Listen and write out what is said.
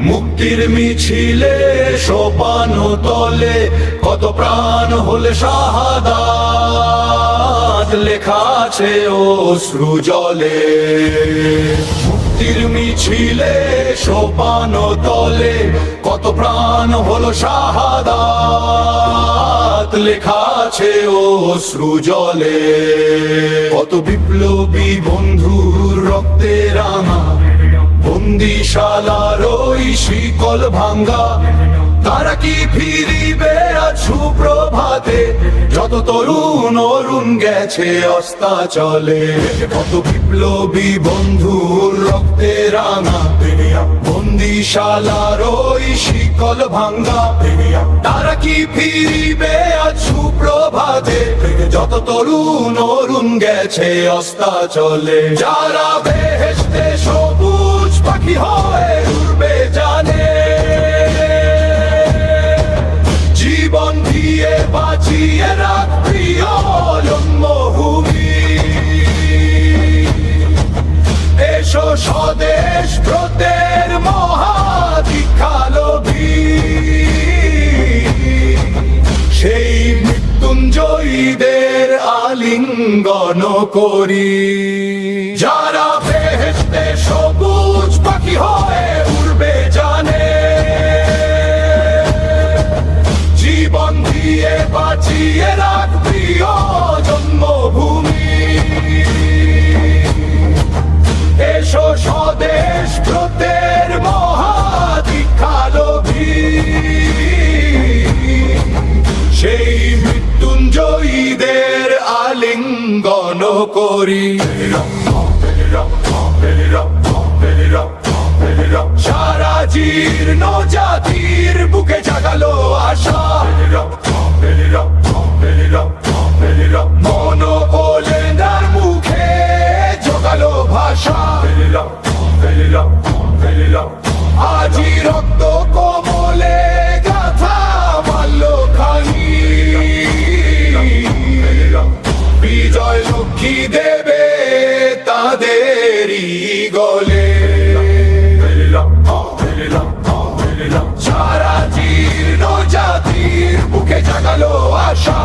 মুক্তির মিছিলে সোপান তলে কত প্রাণ হলে শাহাদাত লেখা আছে অশ্রু জলে। মুক্তির মিছিলে সোপান তলে কত প্রাণ হলো শাহাদাত লেখা আছে অশ্রু জলে। কত বিপ্লবী বন্ধুর রক্তে রাঙা বন্দিশালার ওই শিকল ভাঙ্গা, তারা কি ফিরিবে আজ সুপ্রভাতে? যত তরুণ অরুণ গেছে অস্তাচলে। কত বিপ্লবী বন্ধুর রক্তে রাঙা বন্দিশালার ওই শিকল ভাঙ্গা, তারা কি ফিরিবে আজ সুপ্রভাতে? যত তরুণ অরুণ গেছে অস্তাচলে। যারা বেহেশতে সবুজ পাখি হয়ে উড়বে জানে, জীবন দিয়ে বাঁচিয়ে রাখ প্রিয় জন্মভূমি। এসো স্বদেশ ব্রতের মহাদীক্ষালোভী, সেই মৃত্যুঞ্জয়ীদের আলিঙ্গন করি। যারা বেহেশতে সবুজ পাখি হয়ে উড়বে জানে, জীবন দিয়ে বাঁচিয়ে রাখ প্রিয় জন্মভূমি। এসো স্বদেশ ব্রতের মহাদীক্ষালোভী, সেই মৃত্যুঞ্জয়ীদের আলিঙ্গন করি। সারা জীর্ণ জাতির বুকে জাগালো আশা, মন ওলেন্দার মুখে জোগালো ভাষা। আজি রক্ত কমলে গাথা মাল্য খানি, বিজয় লক্ষ্মী দেবে তাদেরই গলে। সারা জীর্ণ জাতির বুকে জাগালো আশা,